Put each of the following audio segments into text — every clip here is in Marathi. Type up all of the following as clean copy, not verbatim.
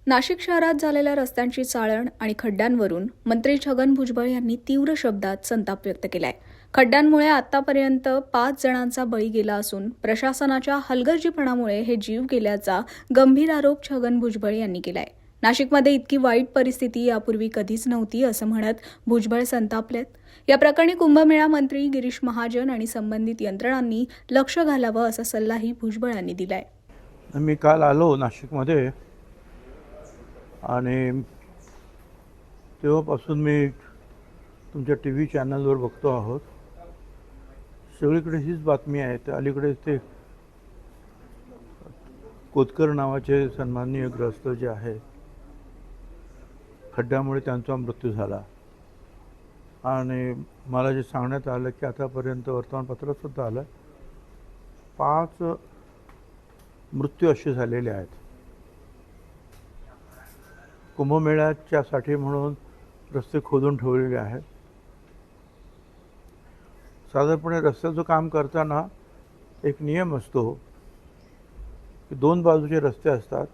नाशिक शहरात झालेल्या रस्त्यांची चाळण आणि खड्ड्यांवरून मंत्री छगन भुजबळ यांनी तीव्र शब्दात संताप व्यक्त केलाय. खड्ड्यांमुळे आतापर्यंत 5 जणांचा बळी गेला असून प्रशासनाच्या हलगर्जीपणामुळे हे जीव गेल्याचा गंभीर आरोप छगन भुजबळ यांनी केलाय. नाशिकमध्ये इतकी वाईट परिस्थिती यापूर्वी कधीच नव्हती असं म्हणत भुजबळ संतापलेत. या प्रकरणी कुंभमेळा मंत्री गिरीश महाजन आणि संबंधित यंत्रणांनी लक्ष घालावं असा सल्लाही भुजबळ यांनी दिलाय. मी काल आलो नाशिकमध्ये आणि तेव्हापासून मी तुमच्या TV चॅनलवर बघतो आहोत. सगळीकडे हीच बातमी आहे. तर अलीकडे ते कोतकर नावाचे सन्माननीय ग्रस्त जे आहेत, खड्ड्यामुळे त्यांचा मृत्यू झाला आणि मला जे सांगण्यात आलं की आतापर्यंत वर्तमानपत्रात सुद्धा आलं 5 मृत्यू असे झालेले आहेत. कुंभमेळ्याच्यासाठी म्हणून रस्ते खोदून ठेवलेले आहेत. साधारणपणे रस्त्याचं काम करताना एक नियम असतो की 2 बाजूचे रस्ते असतात.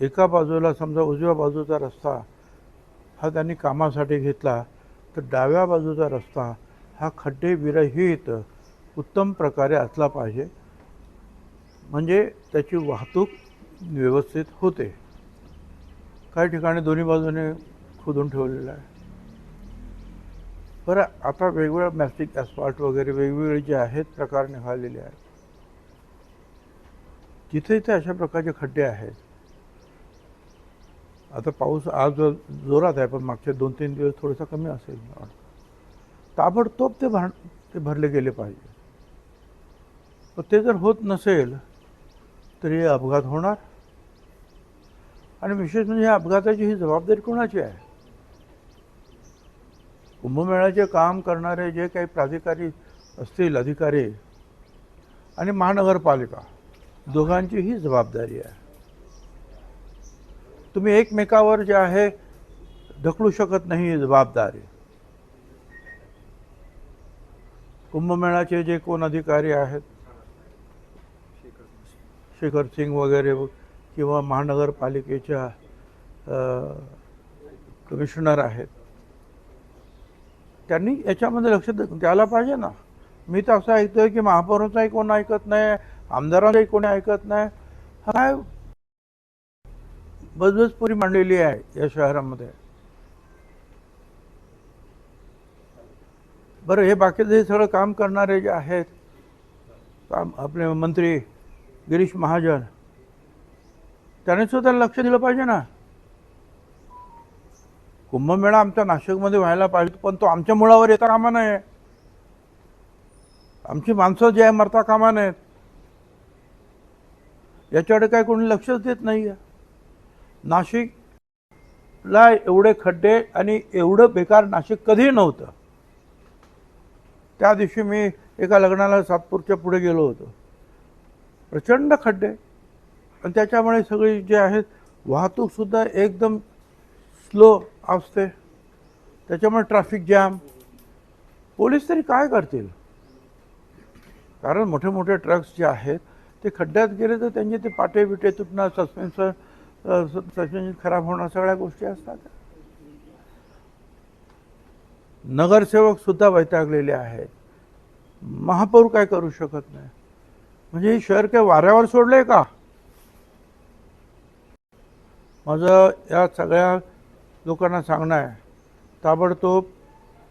एका बाजूला समजा उजव्या बाजूचा रस्ता हा त्यांनी कामासाठी घेतला तर डाव्या बाजूचा रस्ता हा खड्डे विरहित उत्तम प्रकारे असला पाहिजे, म्हणजे त्याची वाहतूक व्यवस्थित होते. काही ठिकाणी दोन्ही बाजूने खोदून ठेवलेलं आहे. बरं, आता वेगवेगळ्या मॅस्टिक ॲस्फाल्ट वगैरे वेगवेगळे जे आहेत प्रकार निघालेले आहेत. जिथे जिथे अशा प्रकारचे खड्डे आहेत, आता पाऊस आज जोरात आहे पण मागचे 2-3 दिवस थोडासा कमी असेल. ताबडतोब ते भरले गेले पाहिजे. पण ते जर होत नसेल तरी अपघात होणार. आणि विशेष म्हणजे या अपघाताची ही जबाबदारी कोणाची आहे? कुंभमेळ्याचे काम करणारे जे काही प्राधिकारी असतील, अधिकारी आणि महानगरपालिका दोघांची ही जबाबदारी आहे. तुम्ही एकमेकावर जे आहे ढकलू शकत नाही ही जबाबदारी. कुंभमेळ्याचे जे कोण अधिकारी आहेत, शेखर सिंग वगैरे किंवा महानगरपालिकेच्या कमिशनर आहेत, त्यांनी याच्यामध्ये लक्ष द्यायला पाहिजे ना. मी तर असं ऐकतोय की महापौरांचाही कोण ऐकत नाही, आमदारांचाही कोणी ऐकत नाही. हा काय बजबजपुरी मांडलेली आहे या शहरामध्ये. बरं, हे बाकीचे सगळं काम करणारे जे आहेत, आपले मंत्री गिरीश महाजन, त्याने सुद्धा लक्ष दिलं पाहिजे ना. कुंभमेळा आमच्या नाशिकमध्ये व्हायला पाहिजे, पण तो आमच्या मुळावर येता कामा नये. आमची माणसं जे आहे मरता कामा नयेत. याच्याकडे काय कोणी लक्षच देत नाही आहे. नाशिकला एवढे खड्डे आणि एवढं बेकार नाशिक कधीही नव्हतं. त्या दिवशी मी एका लग्नाला सातपूरच्या पुढे गेलो होतो. प्रचंड खड्डे आणि त्याच्यामुळे सगळी जे आहेत वाहतूकसुद्धा एकदम स्लो असते. त्याच्यामुळे ट्रॅफिक जॅम. पोलीस तरी काय करतील? कारण मोठे मोठे ट्रक्स जे आहेत ते खड्ड्यात गेले तर त्यांचे ते पाटे बिटे तुटणं, सस्पेन्शन खराब होणं, सगळ्या गोष्टी असतात. नगरसेवक सुद्धा वैतागलेले आहेत. महापौर काय करू शकत नाही. म्हणजे हे शहर काय वाऱ्यावर सोडलंय का? माझं या सगळ्या लोकांना सांगणं आहे, ताबडतोब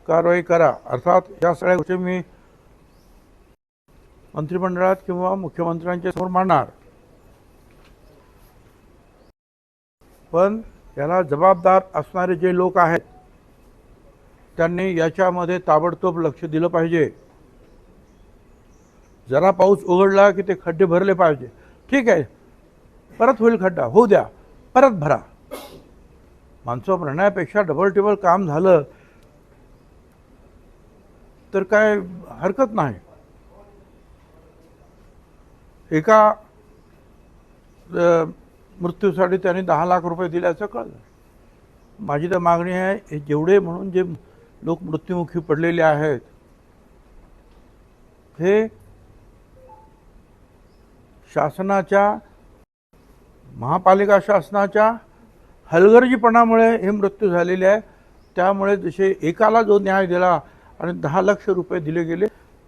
कारवाई करा. अर्थात या सगळ्या गोष्टी मी मंत्रिमंडळात किंवा मुख्यमंत्र्यांच्या समोर मांडणार, पण याला जबाबदार असणारे जे लोक आहेत त्यांनी याच्यामध्ये ताबडतोब लक्ष दिलं पाहिजे. जरा पाऊस उघडला की ते खड्डे भरले पाहिजे. ठीक आहे, परत होईल खड्डा, होऊ द्या, परत भरा. माणसं भरण्यापेक्षा डबल टेबल काम झालं तर काय हरकत नाही. एका मृत्यूसाठी त्यांनी 10 लाख रुपये दिल्याचं कळलं. माझी तर मागणी आहे, हे जेवढे म्हणून जे लोक मृत्युमुखी पडलेले आहेत हे शासनाच्या, महापालिका शासनाच्या हलगर्जीपणामुळे हे मृत्यू झालेले आहे. त्यामुळे जसे एकाला जो न्याय दिला आणि 10 लाख रुपये दिले गेले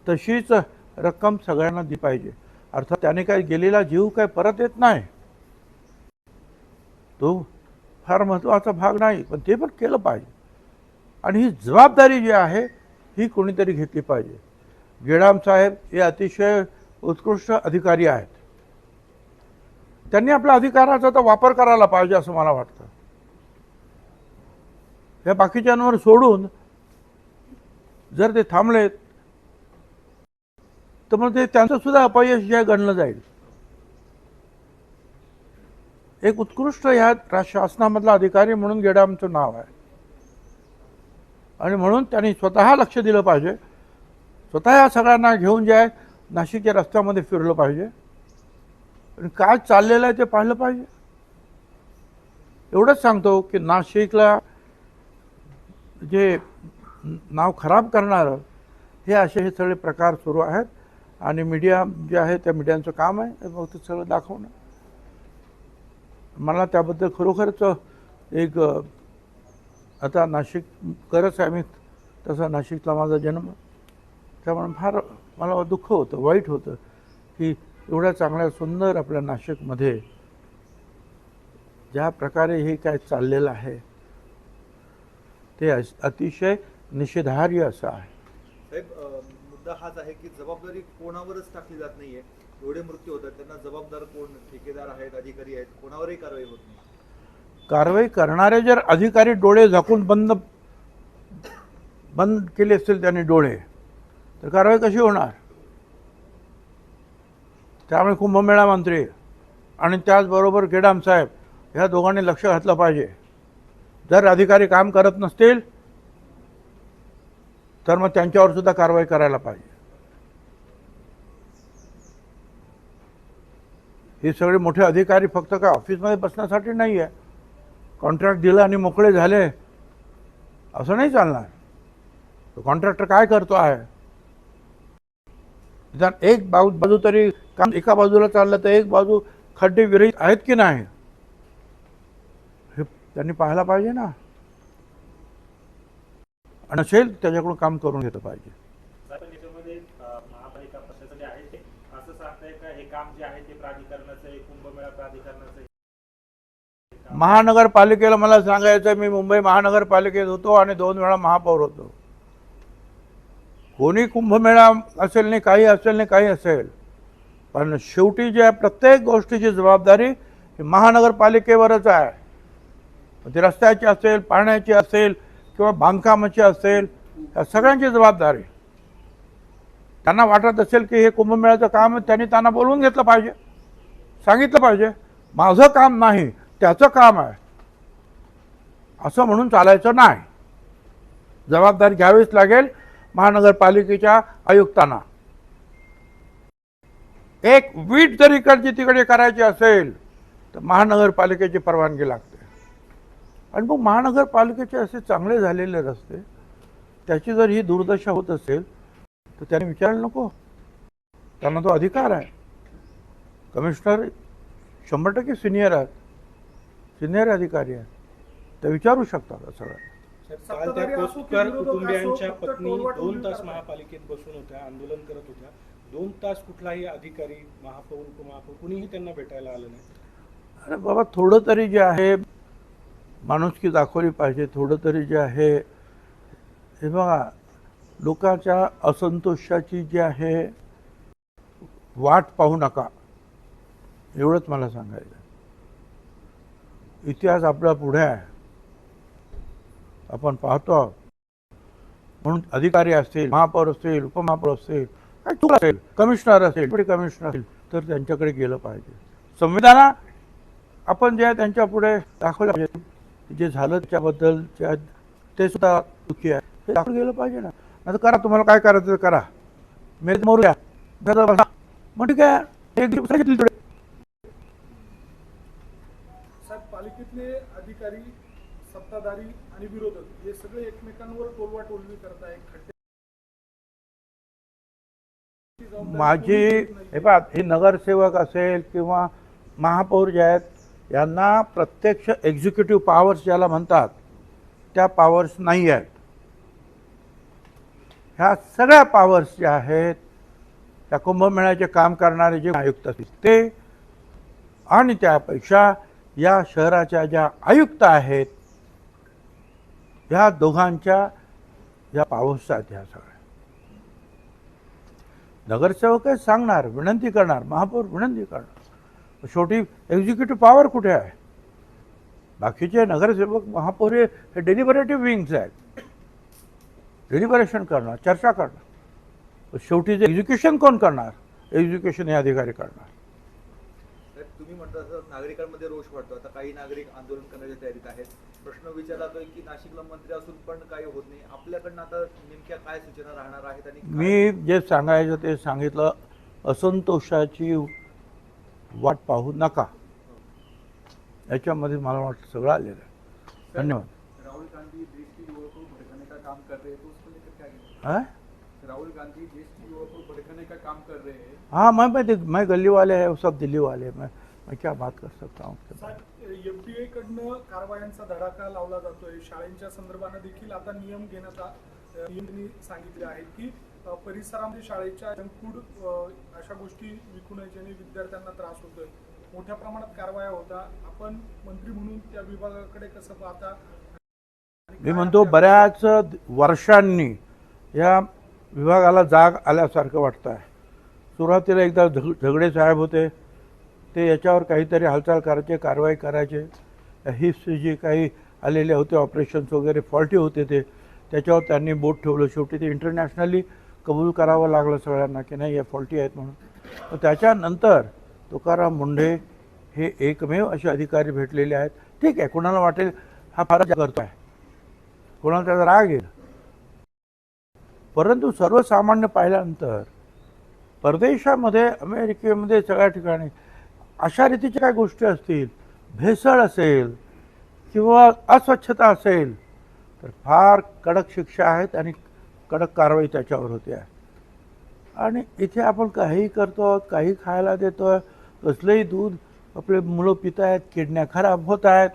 तशीच रक्कम सगळ्यांना दिली पाहिजे. अर्थात त्याने काय गेलेला जीव काय परत येत नाही, तो फार महत्त्वाचा भाग नाही, पण ते पण केलं पाहिजे. आणि ही जबाबदारी जी आहे ही कोणीतरी घेतली पाहिजे. गेडाम साहेब हे अतिशय उत्कृष्ट अधिकारी आहेत. त्यांनी आपल्या अधिकाराचा तर वापर करायला पाहिजे असं मला वाटतं. या बाकीच्यांवर सोडून जर ते थांबलेत तर मग ते त्यांचं सुद्धा अपयश जे गणलं जाईल. एक उत्कृष्ट ह्या शासनामधला अधिकारी म्हणून गेडामचं नाव आहे आणि म्हणून त्यांनी स्वतः लक्ष दिलं पाहिजे. स्वतः या सगळ्यांना घेऊन जे आहे नाशिकच्या रस्त्यामध्ये फिरलं पाहिजे आणि काय चाललेलं आहे ते पाहिलं पाहिजे. एवढंच सांगतो की नाशिकला जे नाव खराब करणारं हे सगळे प्रकार सुरू आहेत आणि मीडिया जे आहे त्या मीडियांचं काम आहे ते फक्त सगळं दाखवणं. मला त्याबद्दल खरोखरच एक आता नाशिककरच आहे मी, तसा नाशिकला माझा जन्म, त्यामुळे फार मला दुःख होतं, वाईट होतं की एवढ्या चांगल्या सुंदर आपल्या नाशिकमध्ये ज्या प्रकारे हे काय चाललेलं आहे ते अतिशय निषेधार्ह असं आहे. साहेब, मुद्दा हाच आहे की जबाबदारी कोणावरच टाकली जात नाहीये. एवढे मृत्यू होतात त्यांना जबाबदार कोण? ठेकेदार आहेत, अधिकारी आहेत, कोणावरही कारवाई होत नाही. कारवाई करणारे जर अधिकारी डोळे झाकून बंद केले असतील त्यांनी डोळे, तर कारवाई कशी होणार? त्यामुळे कुंभमेळा मंत्री आणि त्याचबरोबर गेडाम साहेब ह्या दोघांनी लक्ष घातलं पाहिजे. जर अधिकारी काम करत नसतील तर मग त्यांच्यावर सुद्धा कारवाई करायला पाहिजे. हे सगळे मोठे अधिकारी फक्त काय ऑफिसमध्ये बसण्यासाठी नाही आहे. कॉन्ट्रॅक्ट दिलं आणि मोकळे झाले असं नाही चालणार. तो कॉन्ट्रॅक्टर काय करतो आहे, एक बाजू तरी काम एका बाजूला चाललं तर एक बाजू खड्डे विरहित आहेत की नाही हे त्यांनी पाहायला पाहिजे ना. आणि नसेल त्याच्याकडून काम करून घेतलं पाहिजे. महापालिका प्रशासन जे आहे ते असं सांगताय का हे काम जे आहे ते प्राधिकरणाचं आहे, कुंभमेळा प्राधिकरणाचं आहे? महानगरपालिकेला मला सांगायचं, मी मुंबई महानगरपालिकेत होतो आणि 2 वेळा महापौर होतो. कोणी कुंभमेळा असेल नाही, काही असेल नाही, काही असेल, पण शेवटी जे प्रत्येक गोष्टीची जबाबदारी ही महानगरपालिकेवरच आहे. ती रस्त्याची असेल, पाण्याची असेल किंवा बांधकामाची असेल, या सगळ्यांची जबाबदारी. त्यांना वाटत असेल की हे कुंभमेळ्याचं काम त्यांनी त्यांना बोलवून घेतलं पाहिजे, सांगितलं पाहिजे माझं काम नाही त्याचं काम आहे असं म्हणून चालायचं नाही. जबाबदारी घ्यावीच लागेल महानगरपालिकेच्या आयुक्तांना. एक वीट जरी इकडची तिकडे करायची असेल तर महानगरपालिकेची परवानगी लागते. आणि मग महानगरपालिकेचे असे चांगले झालेले रस्ते, त्याची जर ही दुर्दशा होत असेल तर त्याने विचारायला नको? त्यांना तो अधिकार आहे. कमिशनर 100% सिनियर आहेत, सिनियर अधिकारी आहेत, ते विचारू शकतात सगळं. काल त्या कोसकर कुटुंबियांच्या पत्नी 2 तास महापालिकेत बसून होत्या, आंदोलन करत होत्या. 2 तास कुठलाही अधिकारी, महापौर, उपमहापौर कुणीही त्यांना भेटायला आलं नाही. अरे बाबा, थोडं तरी जे आहे माणुसकी दाखवली पाहिजे. थोडं तरी जे आहे हे बघा, लोकांच्या असंतोषाची जी आहे वाट पाहू नका, एवढंच मला सांगायचं. इतिहास आपला पुढे आहे, आपण पाहतो. म्हणून अधिकारी असतील, महापौर असतील, उपमहापौर असतील, काय चूक असेल, कमिशनर असेल, डेप्युटी कमिशनर असेल, तर त्यांच्याकडे गेलं पाहिजे. संविधान आपण जे आहे त्यांच्या पुढे दाखवलं पाहिजे. जे झालं त्याबद्दल ते सुद्धा चुकी आहे हे दाखवलं गेलं पाहिजे ना. आता करा, तुम्हाला काय करायचं करा, मेरे मरू द्या, मग ठीक आहे. एक दिवस घेतली थोडे. साहेब, पालिकेतले अधिकारी, सत्ताधारी आणि विरोधक हे सगळे एकमेकांवर टोलवा टोलवी करताय. माझी हे पहा, हे नगरसेवक असेल किंवा महापौर जे आहेत यांना प्रत्यक्ष एक्झिक्युटिव्ह पॉवर्स ज्याला म्हणतात त्या पॉवर्स नाही आहेत. ह्या सगळ्या पॉवर्स ज्या आहेत त्या कुंभमेळ्याचे काम करणारे जे आयुक्त असतील ते आणि त्यापेक्षा या शहराच्या ज्या आयुक्त आहेत ह्या दोघांच्या या पॉवर्स आहेत. ह्या सगळ्या नगरसेवक सांगणार, विनंती करणार, महापौर विनंती करणार. शेवटी एक्झिक्युटिव्ह पॉवर कुठे आहे? बाकीचे नगरसेवक महापौर हे डेलिबरेटिव्ह विंग्स आहेत, डेलिबरेशन करणार, चर्चा करणार. शेवटी जे एक्झिक्युशन कोण करणार? एक्झिक्युशन हे अधिकारी करणार. साहेब, तुम्ही म्हणता तसं नागरिकांमध्ये रोष वाटतो. आता काही नागरिक आंदोलन करण्याच्या तयारीत आहेत. प्रश्न विचारला जातोय की नाशिकला मंत्री असून पण काही होत नाही. आपल्याकडनं आता नेमक्या काय सूचना राहणार आहेत? आणि मी जे सांगायचं ते सांगितलं. असंतोषाची वाट पाहू नका. याच्यामध्ये मला वाटतं सगळं आलेलं आहे. धन्यवाद. राहुल गांधी देश की युवा को भड़काने का काम कर रहे हैं, तो उसको लेकर क्या कहेंगे? हाँ राहुल गांधी देश की युवा को भड़काने का काम कर रहे हैं. हाँ, मैं गली वाले हैं, वो सब दिल्ली वाले हैं. मैं क्या बात कर सकता हूँ उसके बारे में? एफडीए कडनं कारवायांचा धडाका लावला जातोय. शाळेंच्या संदर्भानं देखील आता नियम नियमांनी सांगितले आहेत की परिसरामध्ये शाळेच्या जंक फूड अशा गोष्टी विकू नये ज्याने विद्यार्थ्यांना त्रास होतोय. मोठ्या प्रमाणात कारवाया होता. आपण मंत्री म्हणून त्या विभागाकडे कसं पाहता? मी म्हणतो बऱ्याच वर्षांनी या विभागाला जाग आल्यासारखं वाटतं आहे. सुरुवातीला एकदा झगडे साहेब होते, ते याच्यावर काहीतरी हालचाल करायचे, कारवाई करायचे. हिप्स जे काही आलेले होते ऑपरेशन्स वगैरे फॉल्टी होते ते त्याच्यावर त्यांनी बोट ठेवलं. शेवटी ते इंटरनॅशनली कबूल करावं लागलं सगळ्यांना की नाही हे फॉल्टी आहेत म्हणून. तर त्याच्यानंतर तुकाराम मुंढे हे एकमेव असे अधिकारी भेटलेले आहेत. ठीक आहे, कोणाला वाटेल हा फारच करतो आहे, कोणाला त्याचा राग येईल, परंतु सर्वसामान्य पाहिल्यानंतर परदेशामध्ये, अमेरिकेमध्ये, सगळ्या ठिकाणी अशा रीतीच्या काय गोष्टी असतील, भेसळ असेल किंवा अस्वच्छता असेल तर फार कडक शिक्षा आहेत आणि कडक कारवाई त्याच्यावर होते आहे. आणि इथे आपण काही करतो, काही खायला देतो, कसलंही दूध आपले मुलं पित आहेत, किडन्या खराब होत आहेत.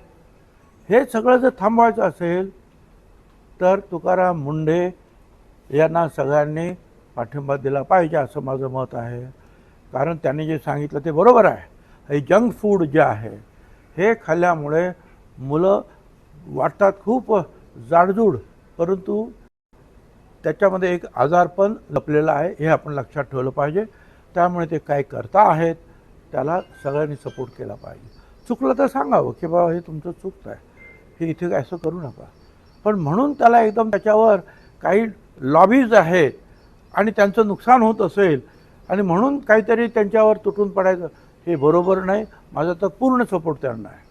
हे सगळं जर थांबवायचं असेल तर तुकाराम मुंढे यांना सगळ्यांनी पाठिंबा दिला पाहिजे असं माझं मत आहे. कारण त्यांनी जे सांगितलं ते बरोबर आहे. हे जंक फूड जे आहे हे खाल्ल्यामुळे मुलं वाटतात खूप जाडजूड, परंतु त्याच्यामध्ये एक आजारपण लपलेलं आहे हे आपण लक्षात ठेवलं पाहिजे. त्यामुळे ते काय करता आहेत त्याला सगळ्यांनी सपोर्ट केला पाहिजे. चुकलं तर सांगावं की बाबा हे तुमचं चुकतं आहे, हे इथे असं करू नका. पण म्हणून त्याला एकदम त्याच्यावर काही लॉबीज आहेत आणि त्यांचं नुकसान होत असेल आणि म्हणून काहीतरी त्यांच्यावर तुटून पडायचं हे बरोबर नाही. माझा तर पूर्ण सपोर्ट त्यांना आहे.